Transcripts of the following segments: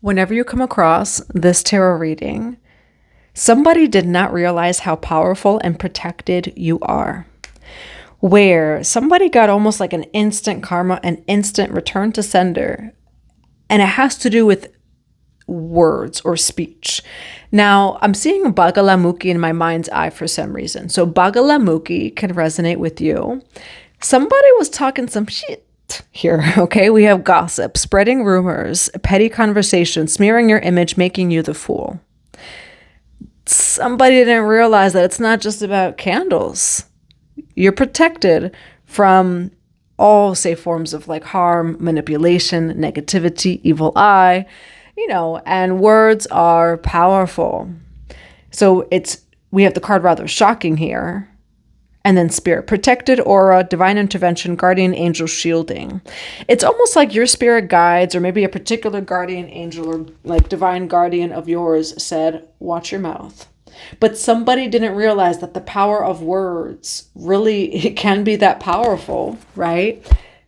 Whenever you come across this tarot reading, somebody did not realize how powerful and protected you are. Where somebody got almost like an instant karma, an instant return to sender. And it has to do with words or speech. Now, I'm seeing Bagalamukhi in my mind's eye for some reason. So Bagalamukhi can resonate with you. Somebody was talking some shit here, okay? We have gossip, spreading rumors, petty conversation, smearing your image, making you the fool. Somebody didn't realize that it's not just about candles. You're protected from all, say, forms of like harm, manipulation, negativity, evil eye, and words are powerful. So we have the card rather shocking here. And then spirit, protected aura, divine intervention, guardian angel shielding. It's almost like your spirit guides, or maybe a particular guardian angel or like divine guardian of yours said, watch your mouth. But somebody didn't realize that the power of words really, it can be that powerful, right?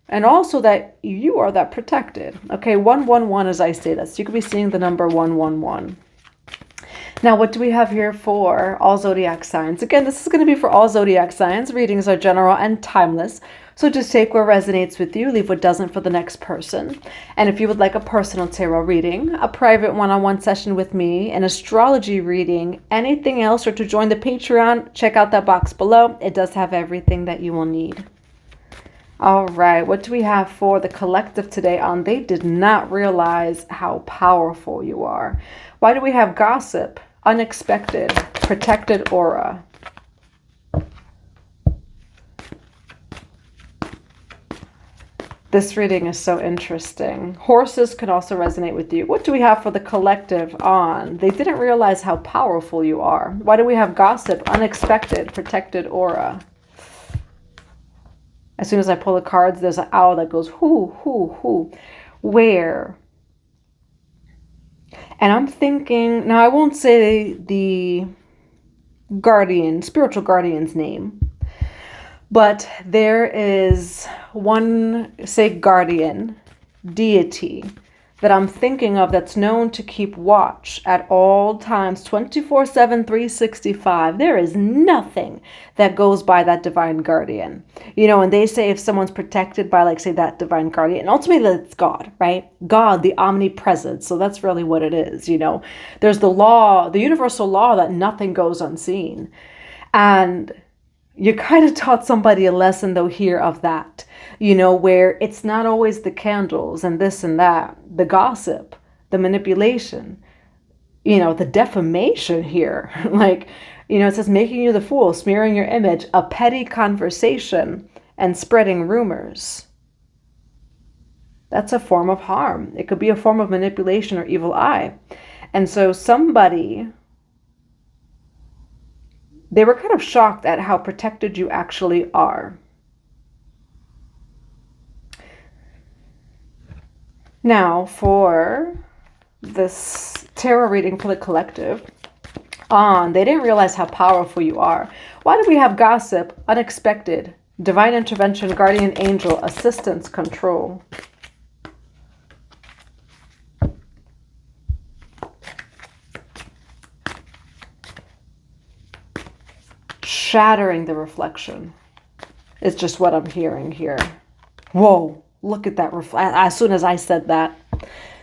And also that you are that protected. Okay, 111 as I say this. You could be seeing the number 111. Now, what do we have here for all zodiac signs? Again, this is going to be for all zodiac signs. Readings are general and timeless. So just take what resonates with you, leave what doesn't for the next person. And if you would like a personal tarot reading, a private one-on-one session with me, an astrology reading, anything else, or to join the Patreon, check out that box below. It does have everything that you will need. All right, what do we have for the collective today on they did not realize how powerful you are? Why do we have gossip, unexpected, protected aura? This reading is so interesting. Horses could also resonate with you. What do we have for the collective on they didn't realize how powerful you are? Why do we have gossip, unexpected, protected aura? As soon as I pull the cards, there's an owl that goes, who, where? And I'm thinking, now I won't say the spiritual guardian's name, but there is one, say, guardian, deity, that I'm thinking of that's known to keep watch at all times, 24/7, 365. There is nothing that goes by that divine guardian. And they say if someone's protected by, like, say, that divine guardian, and ultimately it's God, right? God, the omnipresent. So that's really what it is, There's the law, the universal law that nothing goes unseen. And you kind of taught somebody a lesson, though, here of that. Where it's not always the candles and this and that, the gossip, the manipulation, the defamation here. It says making you the fool, smearing your image, a petty conversation, and spreading rumors. That's a form of harm. It could be a form of manipulation or evil eye. And so they were kind of shocked at how protected you actually are. Now, for this tarot reading for the collective, they didn't realize how powerful you are. Why do we have gossip, unexpected, divine intervention, guardian angel, assistance, control? Shattering the reflection is just what I'm hearing here. Whoa. Look at that, as soon as I said that.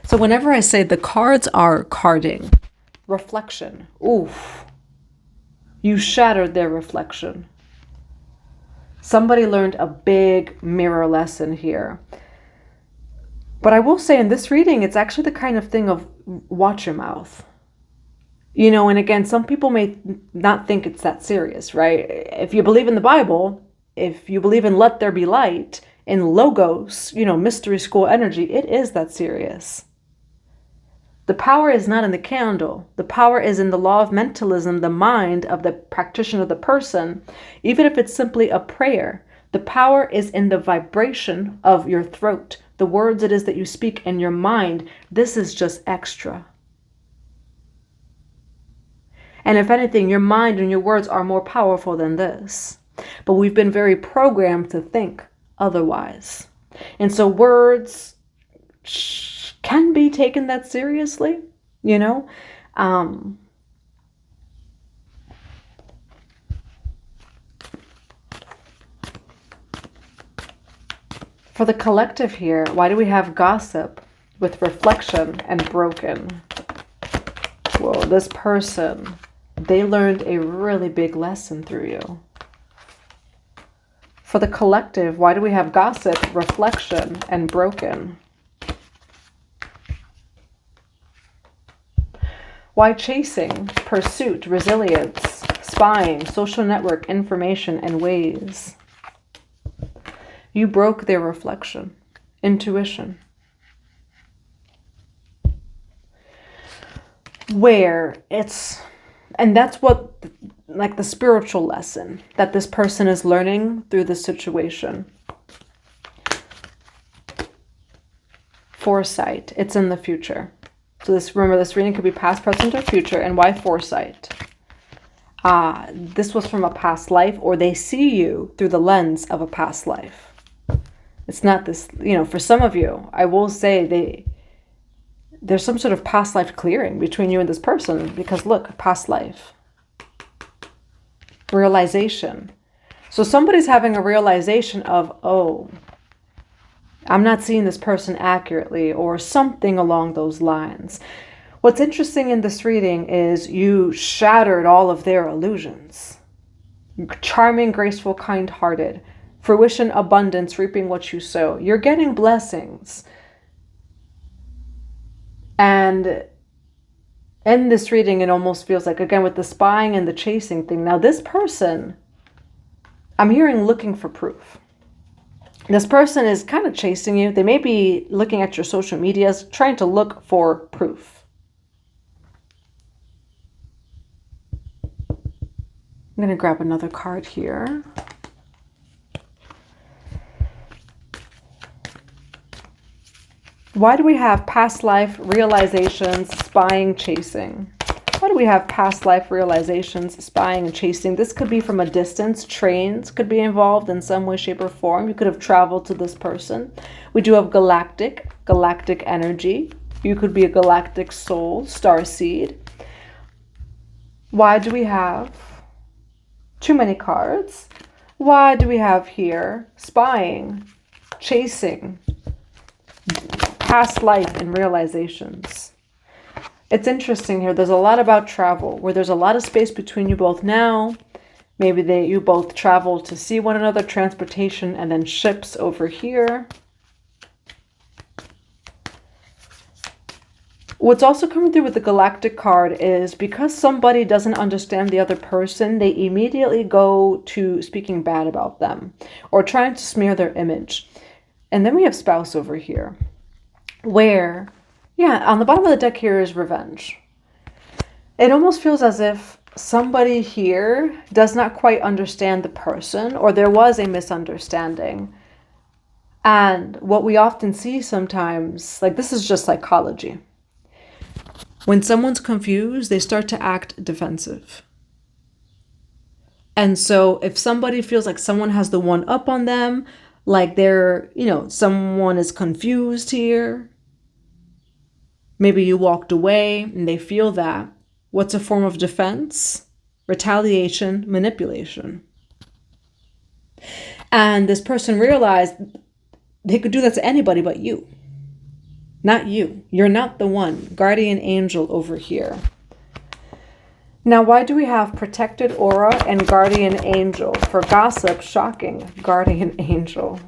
So whenever I say the cards are carding, reflection, oof, you shattered their reflection. Somebody learned a big mirror lesson here. But I will say in this reading, it's actually the kind of thing of watch your mouth. And again, some people may not think it's that serious, right? If you believe in the Bible, if you believe in let there be light, in Logos, mystery school energy, it is that serious. The power is not in the candle. The power is in the law of mentalism, the mind of the practitioner, the person. Even if it's simply a prayer, the power is in the vibration of your throat, the words it is that you speak in your mind. This is just extra. And if anything, your mind and your words are more powerful than this. But we've been very programmed to think otherwise. And so words can be taken that seriously, you know? For the collective here, why do we have gossip with reflection and broken? Whoa, this person, they learned a really big lesson through you. For the collective, why do we have gossip, reflection, and broken? Why chasing, pursuit, resilience, spying, social network, information, and ways? You broke their reflection, intuition. Where it's, and that's what, like the spiritual lesson that this person is learning through this situation. Foresight, it's in the future. So this, remember, this reading could be past, present, or future. And why foresight? This was from a past life, or they see you through the lens of a past life. It's not this, you know, for some of you, I will say there's some sort of past life clearing between you and this person, because look, past life. Realization. So somebody's having a realization of, oh, I'm not seeing this person accurately, or something along those lines. What's interesting in this reading is you shattered all of their illusions. Charming, graceful, kind-hearted. Fruition, abundance, reaping what you sow. You're getting blessings. And in this reading, it almost feels like, again, with the spying and the chasing thing. Now, this person, I'm hearing looking for proof. This person is kind of chasing you. They may be looking at your social medias, trying to look for proof. I'm going to grab another card here. Why do we have past life realizations, spying, chasing? Why do we have past life realizations, spying, and chasing? This could be from a distance. Trains could be involved in some way, shape, or form. You could have traveled to this person. We do have galactic energy. You could be a galactic soul, starseed. Why do we have too many cards? Why do we have here spying, chasing, past life, and realizations? It's interesting here. There's a lot about travel, where there's a lot of space between you both now. Maybe you both travel to see one another, transportation, and then ships over here. What's also coming through with the galactic card is because somebody doesn't understand the other person, they immediately go to speaking bad about them or trying to smear their image. And then we have spouse over here, where, yeah, on the bottom of the deck here is revenge. It almost feels as if somebody here does not quite understand the person, or there was a misunderstanding. And what we often see sometimes, like this is just psychology. When someone's confused, they start to act defensive. And so if somebody feels like someone has the one up on them, like they're, someone is confused here, maybe you walked away and they feel that. What's a form of defense? Retaliation, manipulation. And this person realized they could do that to anybody but you. Not you. You're not the one. Guardian angel over here. Now, why do we have protected aura and guardian angel? For gossip, shocking, guardian angel.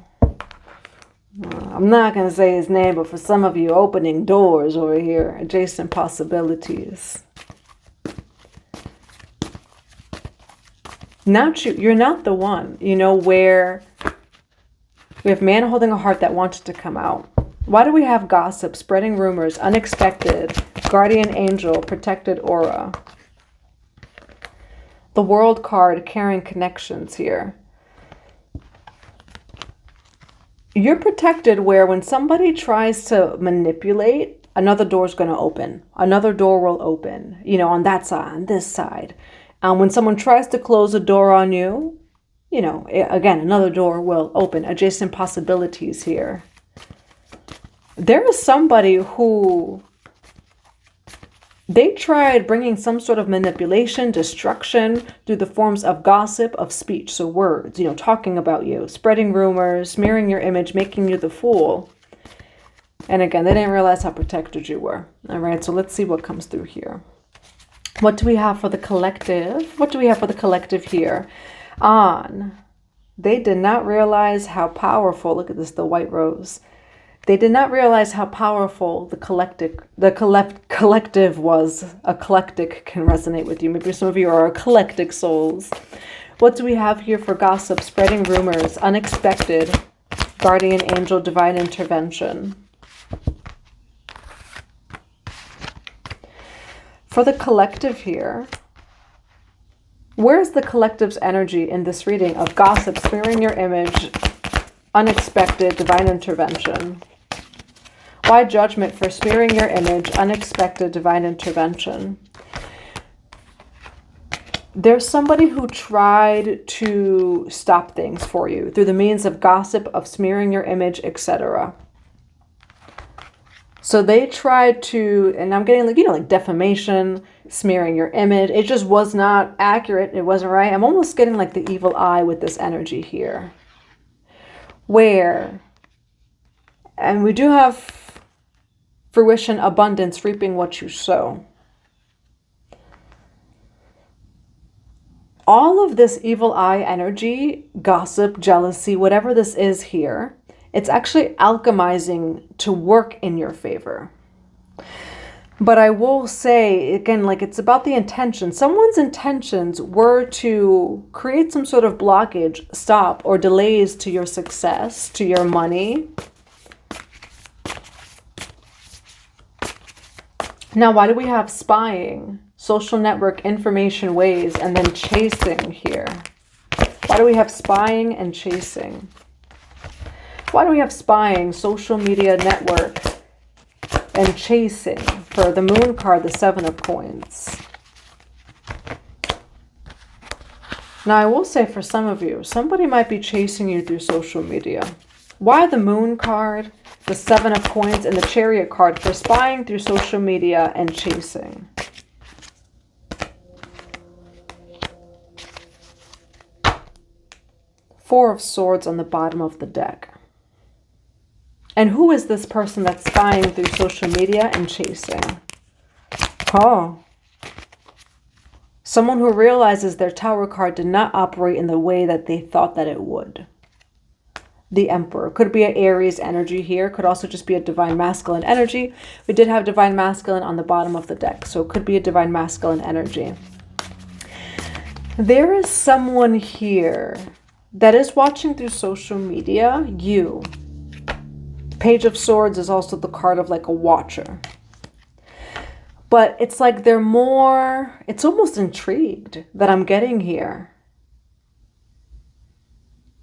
I'm not going to say his name, but for some of you, opening doors over here, adjacent possibilities. Not you. You're not the one. Where we have man holding a heart that wanted to come out. Why do we have gossip, spreading rumors, unexpected, guardian angel, protected aura? The world card, carrying connections here. You're protected where when somebody tries to manipulate, another door's going to open. Another door will open, on that side, on this side. When someone tries to close a door on you, again, another door will open. Adjacent possibilities here. There is somebody who they tried bringing some sort of manipulation, destruction through the forms of gossip, of speech. So words, you know, talking about you, spreading rumors, smearing your image, making you the fool. And again, they didn't realize how protected you were. All right, so let's see what comes through here. What do we have for the collective? What do we have for the collective here? They did not realize how powerful, look at this, the white rose. They did not realize how powerful the collective was. Eclectic can resonate with you. Maybe some of you are eclectic souls. What do we have here for gossip, spreading rumors, unexpected, guardian angel, divine intervention? For the collective here, where's the collective's energy in this reading of gossip, smearing your image, unexpected, divine intervention? Why judgment for smearing your image, unexpected, divine intervention? There's somebody who tried to stop things for you through the means of gossip, of smearing your image, etc. So they tried to, and I'm getting like, you know, like defamation, smearing your image. It just was not accurate. It wasn't right. I'm almost getting like the evil eye with this energy here. Where, and we do have fruition, abundance, reaping what you sow. All of this evil eye energy, gossip, jealousy, whatever this is here, it's actually alchemizing to work in your favor. But I will say, again, like it's about the intention. Someone's intentions were to create some sort of blockage, stop, or delays to your success, to your money. Now, why do we have spying, social network, information, ways, and then chasing here? Why do we have spying and chasing? Why do we have spying, social media network, and chasing? For the moon card, the 7 of coins. Now, I will say for some of you, somebody might be chasing you through social media. Why the moon card, the 7 of coins, and the chariot card for spying through social media and chasing? Four of Swords on the bottom of the deck. And who is this person that's spying through social media and chasing? Oh. Someone who realizes their Tower card did not operate in the way that they thought that it would. The Emperor. Could be an Aries energy here. Could also just be a Divine Masculine energy. We did have Divine Masculine on the bottom of the deck. So it could be a Divine Masculine energy. There is someone here that is watching through social media. You. Page of Swords is also the card of like a watcher. But it's like they're more, it's almost intrigued that I'm getting here.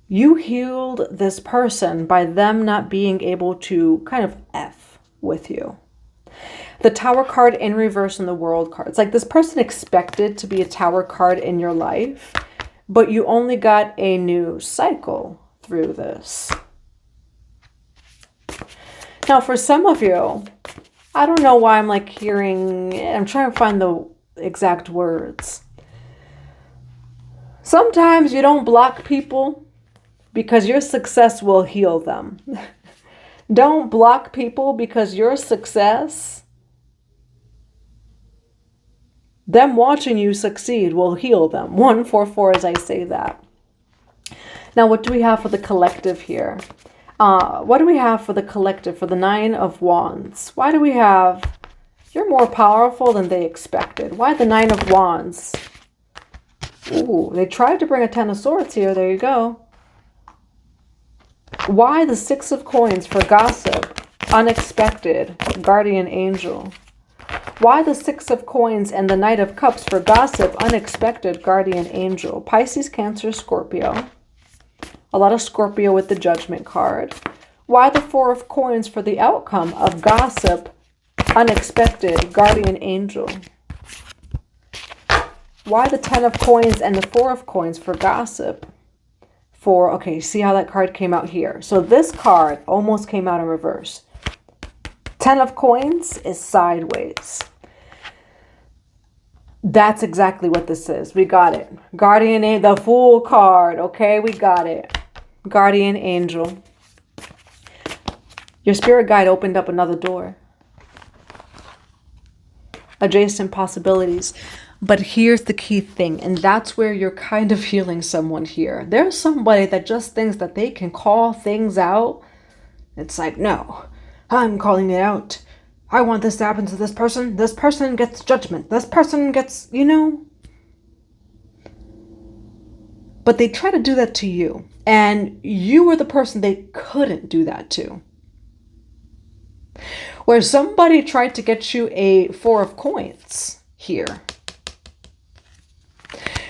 You healed this person by them not being able to kind of F with you. The Tower card in reverse and the World card. It's like this person expected to be a Tower card in your life, but you only got a new cycle through this. Now, for some of you, I don't know why I'm like hearing, I'm trying to find the exact words. Sometimes you don't block people because your success will heal them. Don't block people because your success, them watching you succeed will heal them. 144 as I say that. Now, what do we have for the collective here? What do we have for the collective, for the 9 of Wands? Why do we have, you're more powerful than they expected? Why the 9 of Wands? Ooh, they tried to bring a 10 of Swords here. There you go. Why the 6 of Coins for gossip, unexpected, guardian angel? Why the 6 of Coins and the Knight of Cups for gossip, unexpected, guardian angel? Pisces, Cancer, Scorpio. A lot of Scorpio with the Judgment card. Why the 4 of Coins for the outcome of gossip, unexpected, guardian angel? Why the 10 of Coins and the 4 of Coins for gossip? Okay, see how that card came out here? So this card almost came out in reverse. Ten of Coins is sideways. That's exactly what this is. We got it. Guardian, the Fool card. Okay, we got it. Guardian Angel. Your spirit guide opened up another door. Adjacent possibilities. But here's the key thing, and that's where you're kind of healing someone here. There's somebody that just thinks that they can call things out. It's like, no, I'm calling it out. I want this to happen to this person. This person gets judgment. This person gets, you know. But they try to do that to you. And you were the person they couldn't do that to. Where somebody tried to get you a Four of Coins here.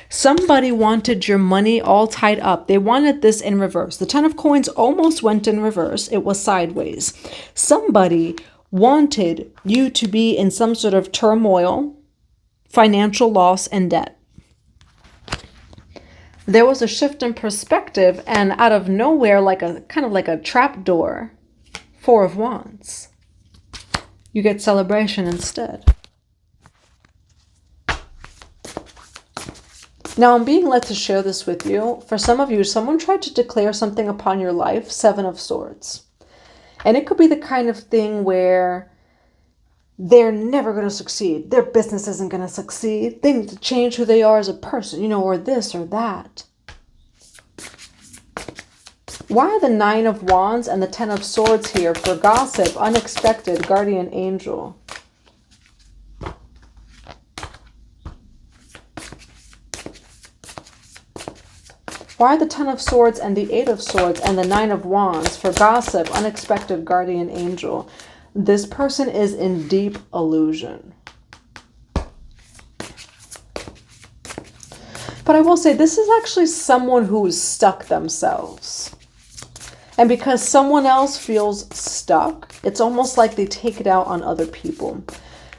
Somebody wanted your money all tied up. They wanted this in reverse. The Ten of Coins almost went in reverse. It was sideways. Somebody wanted you to be in some sort of turmoil, financial loss, and debt. There was a shift in perspective, and out of nowhere, like a kind of like a trap door, Four of Wands. You get celebration instead. Now, I'm being led to share this with you. For some of you, someone tried to declare something upon your life, Seven of Swords. And it could be the kind of thing where they're never going to succeed. Their business isn't going to succeed. They need to change who they are as a person, you know, or this or that. Why are the Nine of Wands and the Ten of Swords here for gossip, unexpected, guardian angel? Why are the Ten of Swords and the Eight of Swords and the Nine of Wands for gossip, unexpected, guardian angel? This person is in deep illusion. But I will say, this is actually someone who is stuck themselves. And because someone else feels stuck, it's almost like they take it out on other people.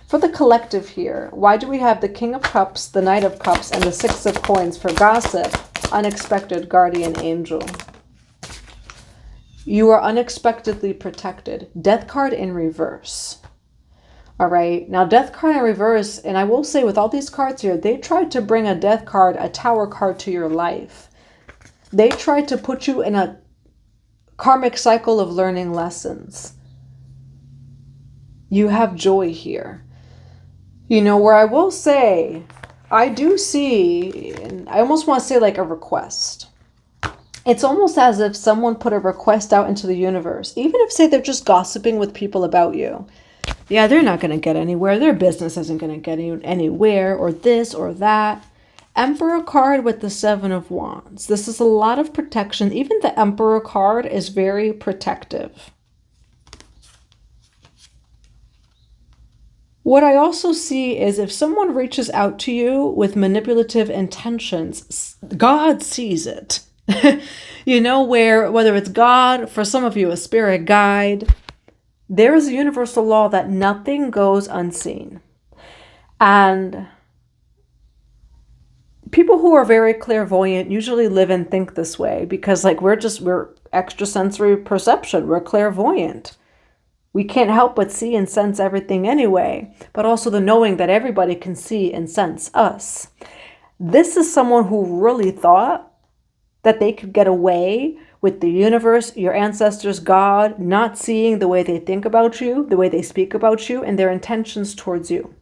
For the collective here, why do we have the King of Cups, the Knight of Cups, and the Six of Coins for gossip, unexpected, guardian angel? You are unexpectedly protected. Death card in reverse. All right. Now, death card in reverse, and I will say with all these cards here, they tried to bring a death card, a tower card to your life. They tried to put you in a karmic cycle of learning lessons. You have joy here. You know, where I will say, I do see, and I almost want to say like a request. It's almost as if someone put a request out into the universe. Even if, say, they're just gossiping with people about you. Yeah, they're not going to get anywhere. Their business isn't going to get anywhere, or this or that. Emperor card with the Seven of Wands. This is a lot of protection. Even the Emperor card is very protective. What I also see is if someone reaches out to you with manipulative intentions, God sees it. You know, whether it's God, for some of you, a spirit guide, there is a universal law that nothing goes unseen. And people who are very clairvoyant usually live and think this way because, like, we're extrasensory perception. We're clairvoyant. We can't help but see and sense everything anyway, but also the knowing that everybody can see and sense us. This is someone who really thought that they could get away with the universe, your ancestors, God, not seeing the way they think about you, the way they speak about you, and their intentions towards you.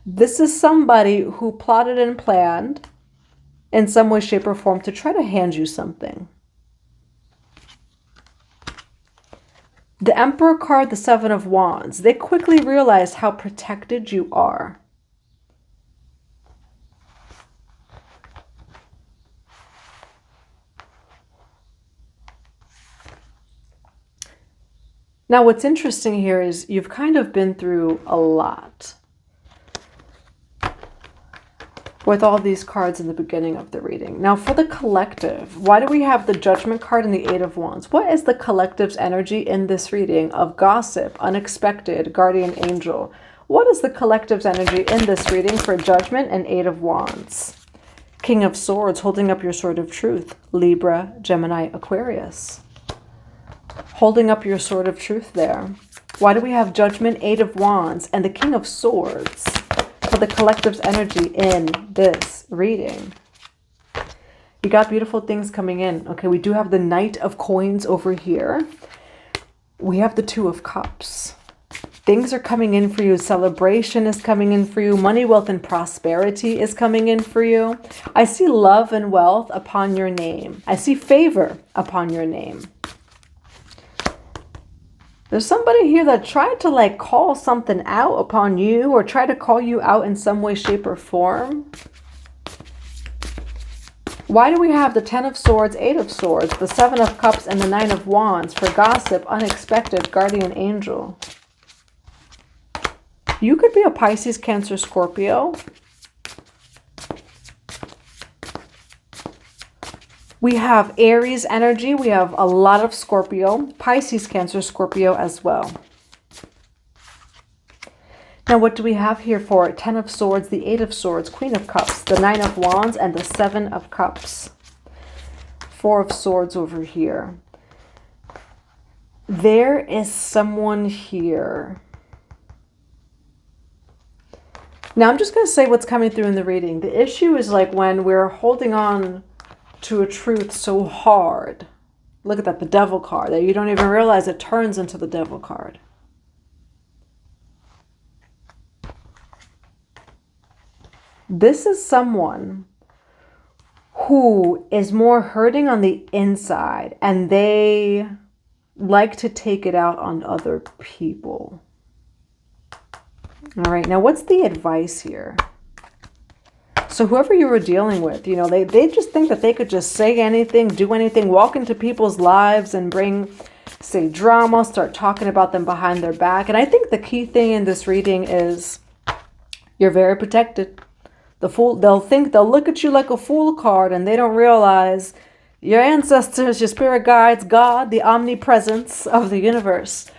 This is somebody who plotted and planned in some way, shape, or form to try to hand you something. The Emperor card, the Seven of Wands, they quickly realized how protected you are. Now, what's interesting here is you've kind of been through a lot with all these cards in the beginning of the reading. Now, for the collective, why do we have the Judgment card and the Eight of Wands? What is the collective's energy in this reading of gossip, unexpected, guardian angel? What is the collective's energy in this reading for Judgment and Eight of Wands? King of Swords, holding up your sword of truth. Libra, Gemini, Aquarius. Holding up your sword of truth there. Why do we have Judgment, Eight of Wands, and the King of Swords for the collective's energy in this reading? You got beautiful things coming in. Okay, we do have the Knight of Coins over here. We have the Two of Cups. Things are coming in for you. Celebration is coming in for you. Money, wealth, and prosperity is coming in for you. I see love and wealth upon your name. I see favor upon your name. There's somebody here that tried to like call something out upon you or try to call you out in some way, shape, or form. Why do we have the Ten of Swords, Eight of Swords, the Seven of Cups, and the Nine of Wands for gossip, unexpected, guardian angel? You could be a Pisces, Cancer, Scorpio. We have Aries energy. We have a lot of Scorpio, Pisces, Cancer, Scorpio as well. Now, what do we have here for Ten of Swords, the Eight of Swords, Queen of Cups, the Nine of Wands, and the Seven of Cups? Four of Swords over here. There is someone here. Now, I'm just going to say what's coming through in the reading. The issue is like when we're holding on to a truth so hard. Look at that, the Devil card. That you don't even realize it turns into the Devil card. This is someone who is more hurting on the inside and they like to take it out on other people. All right, now what's the advice here? So whoever you were dealing with, you know, they just think that they could just say anything, do anything, walk into people's lives and bring, say, drama, start talking about them behind their back. And I think the key thing in this reading is you're very protected. The Fool, they'll look at you like a Fool card and they don't realize your ancestors, your spirit guides, God, the omnipresence of the universe,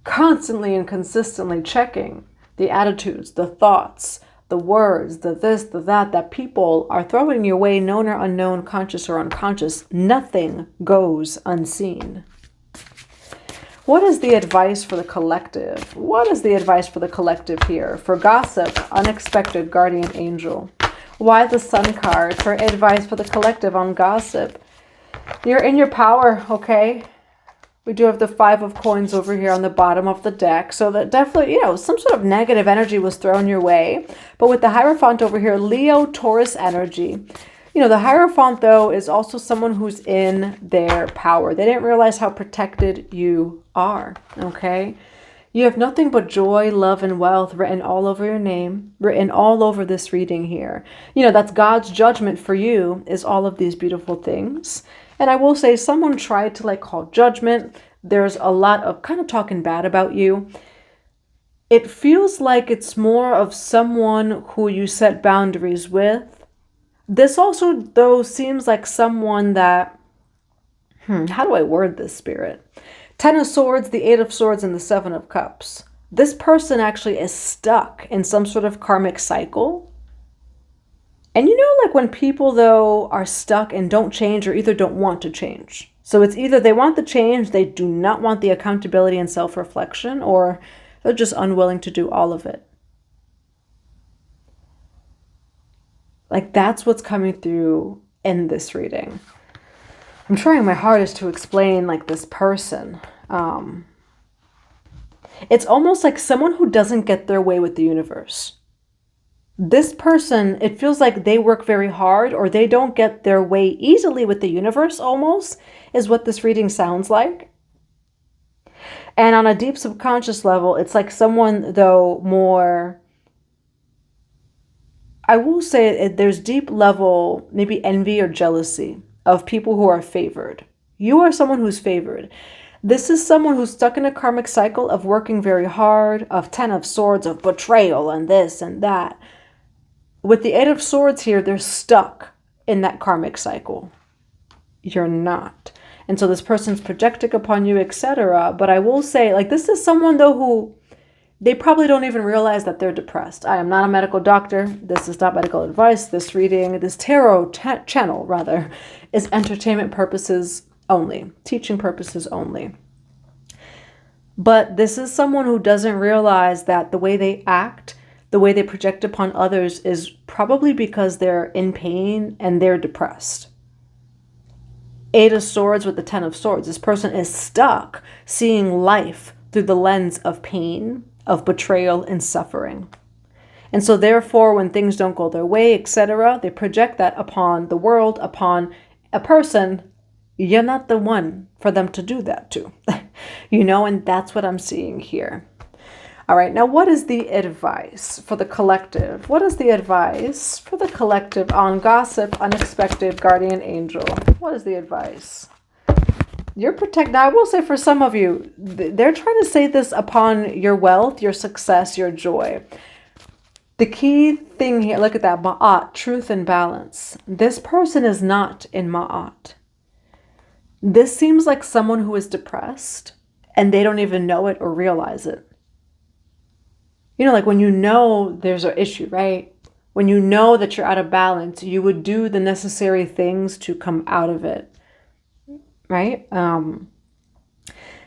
constantly and consistently checking the attitudes, the thoughts, the words, the this, the that people are throwing your way, known or unknown, conscious or unconscious. Nothing goes unseen. What is the advice for the collective? What is the advice for the collective here? For gossip, unexpected, guardian angel. Why the Sun card for advice for the collective on gossip? You're in your power, okay? We do have the Five of Coins over here on the bottom of the deck. So that definitely, you know, some sort of negative energy was thrown your way. But with the Hierophant over here, Leo, Taurus energy. You know, the Hierophant, though, is also someone who's in their power. They didn't realize how protected you are, okay? You have nothing but joy, love, and wealth written all over your name, written all over this reading here. You know, that's God's judgment for you is all of these beautiful things. And I will say someone tried to like call judgment. There's a lot of kind of talking bad about you. It feels like it's more of someone who you set boundaries with. This also, though, seems like someone that, how do I word this, Spirit? Ten of Swords, the Eight of Swords, and the Seven of Cups. This person actually is stuck in some sort of karmic cycle. And you know, like when people, though, are stuck and don't change or either don't want to change. So it's either they want the change, they do not want the accountability and self-reflection, or they're just unwilling to do all of it. Like that's what's coming through in this reading. I'm trying my hardest to explain like this person. It's almost like someone who doesn't get their way with the universe. This person, it feels like they work very hard or they don't get their way easily with the universe almost, is what this reading sounds like. And on a deep subconscious level, it's like someone, though, more, I will say there's deep level, maybe envy or jealousy of people who are favored. You are someone who's favored. This is someone who's stuck in a karmic cycle of working very hard, of Ten of Swords, of betrayal and this and that. With the Eight of Swords here, they're stuck in that karmic cycle. You're not. And so this person's projecting upon you, etc. But I will say, like, this is someone, though, who they probably don't even realize that they're depressed. I am not a medical doctor. This is not medical advice. This reading, this tarot channel, rather, is entertainment purposes only, teaching purposes only. But this is someone who doesn't realize that the way they act, the way they project upon others is probably because they're in pain and they're depressed. 8 of Swords with the 10 of Swords. This person is stuck seeing life through the lens of pain, of betrayal, and suffering. And so therefore, when things don't go their way, etc., they project that upon the world, upon a person. You're not the one for them to do that to. And that's what I'm seeing here. All right, now what is the advice for the collective? What is the advice for the collective on gossip, unexpected, guardian angel? What is the advice? You're protected. Now, I will say for some of you, they're trying to say this upon your wealth, your success, your joy. The key thing here, look at that, Ma'at, truth and balance. This person is not in Ma'at. This seems like someone who is depressed and they don't even know it or realize it. Like when you know there's an issue, right? When you know that you're out of balance, you would do the necessary things to come out of it, right?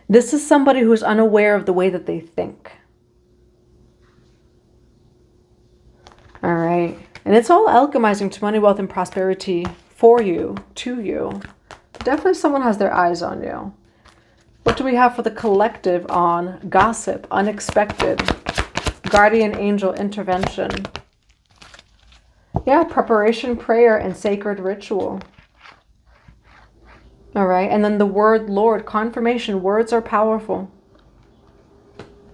This is somebody who's unaware of the way that they think. All right. And it's all alchemizing to money, wealth, and prosperity for you, to you. Definitely someone has their eyes on you. What do we have for the collective on gossip, unexpected, guardian angel intervention? Yeah, preparation, prayer, and sacred ritual. All right. And then the word Lord, confirmation. Words are powerful.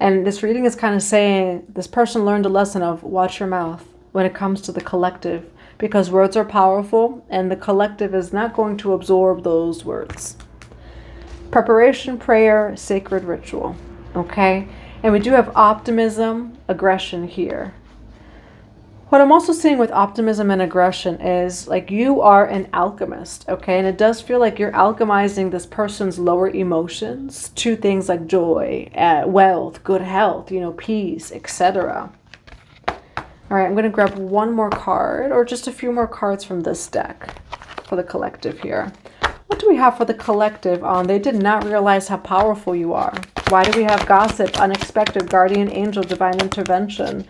And this reading is kind of saying this person learned a lesson of watch your mouth when it comes to the collective, because words are powerful and the collective is not going to absorb those words. Preparation, prayer, sacred ritual. Okay. And we do have optimism, aggression here. What I'm also seeing with optimism and aggression is like you are an alchemist, okay? And it does feel like you're alchemizing this person's lower emotions to things like joy, wealth, good health, peace, etc. All right, I'm going to grab one more card or just a few more cards from this deck for the collective here. What do we have for the collective on they did not realize how powerful you are? Why do we have gossip, unexpected, guardian angel, divine intervention?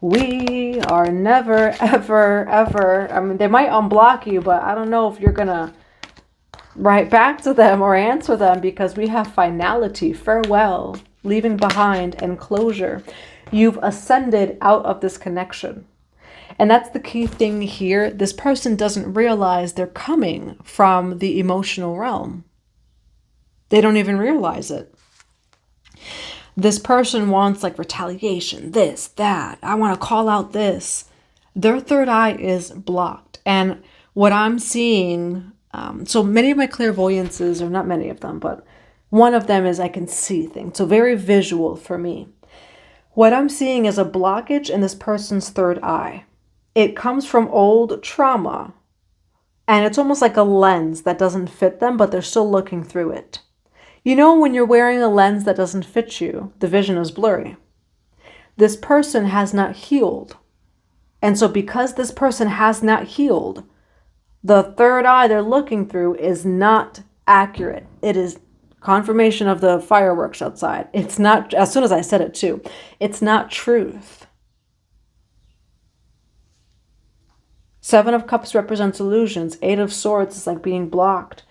We are never, ever, ever. I mean, they might unblock you, but I don't know if you're going to write back to them or answer them because we have finality, farewell, leaving behind, and closure. You've ascended out of this connection. And that's the key thing here. This person doesn't realize they're coming from the emotional realm. They don't even realize it. This person wants like retaliation, this, that. I want to call out this. Their third eye is blocked. And what I'm seeing, so many of my clairvoyances, or not many of them, but one of them is I can see things. So very visual for me. What I'm seeing is a blockage in this person's third eye. It comes from old trauma. And it's almost like a lens that doesn't fit them, but they're still looking through it. When you're wearing a lens that doesn't fit you, the vision is blurry. This person has not healed. And so because this person has not healed, the third eye they're looking through is not accurate. It is confirmation of the fireworks outside. It's not, as soon as I said it too, it's not truth. 7 of Cups represents illusions. 8 of Swords is like being blocked.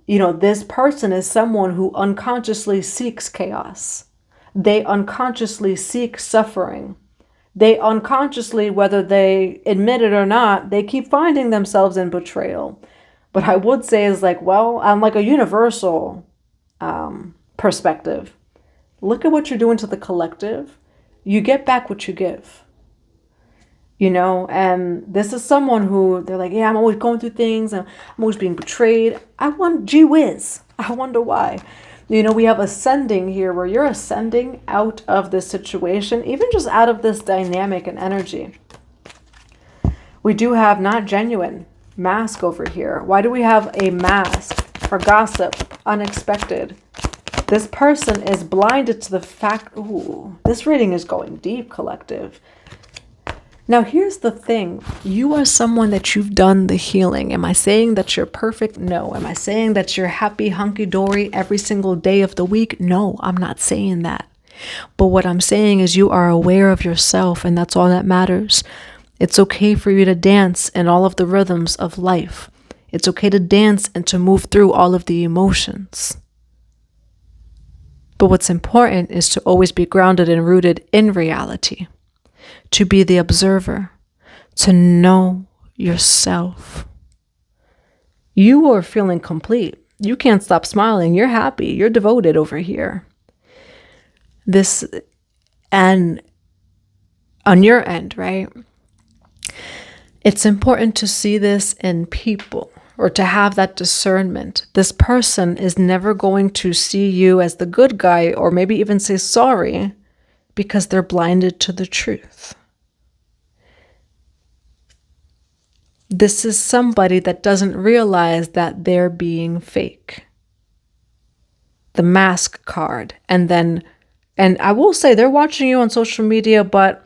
This person is someone who unconsciously seeks chaos. They unconsciously seek suffering. They unconsciously, whether they admit it or not, they keep finding themselves in betrayal. But I would say is like, well, on like a universal perspective, look at what you're doing to the collective. You get back what you give. And this is someone who they're like, yeah, I'm always going through things. I'm always being betrayed. Gee whiz. I wonder why. We have ascending here where you're ascending out of this situation, even just out of this dynamic and energy. We do have not genuine mask over here. Why do we have a mask for gossip, unexpected? This person is blinded to the fact, this reading is going deep, collective. Now, here's the thing. You are someone that you've done the healing. Am I saying that you're perfect? No. Am I saying that you're happy, hunky-dory every single day of the week? No, I'm not saying that. But what I'm saying is you are aware of yourself, and that's all that matters. It's okay for you to dance in all of the rhythms of life. It's okay to dance and to move through all of the emotions. But what's important is to always be grounded and rooted in reality. To be the observer, to know yourself. You are feeling complete. You can't stop smiling. You're happy. You're devoted over here. And on your end, right? It's important to see this in people, or to have that discernment. This person is never going to see you as the good guy, or maybe even say sorry, because they're blinded to the truth. This is somebody that doesn't realize that they're being fake. The mask card. And I will say they're watching you on social media, but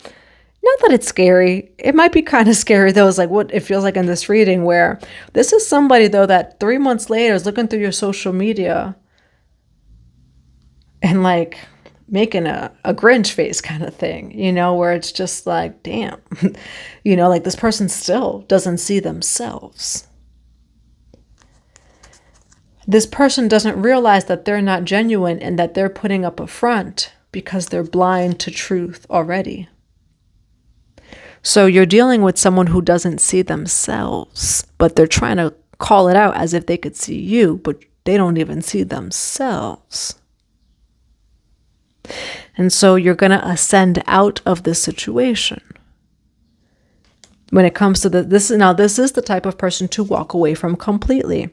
not that it's scary. It might be kind of scary though. It's like what it feels like in this reading, where this is somebody though that 3 months later is looking through your social media and like making a Grinch face kind of thing, where it's just like, damn, like this person still doesn't see themselves. This person doesn't realize that they're not genuine and that they're putting up a front because they're blind to truth already. So you're dealing with someone who doesn't see themselves, but they're trying to call it out as if they could see you, but they don't even see themselves. And so you're going to ascend out of this situation. When it comes to this is the type of person to walk away from completely.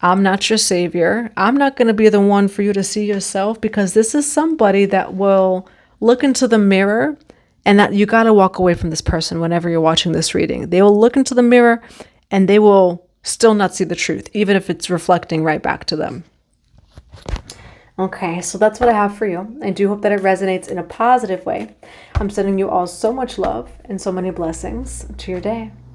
I'm not your savior. I'm not going to be the one for you to see yourself, because this is somebody that will look into the mirror, and that you got to walk away from this person whenever you're watching this reading. They will look into the mirror and they will still not see the truth, even if it's reflecting right back to them. Okay, so that's what I have for you. I do hope that it resonates in a positive way. I'm sending you all so much love and so many blessings to your day.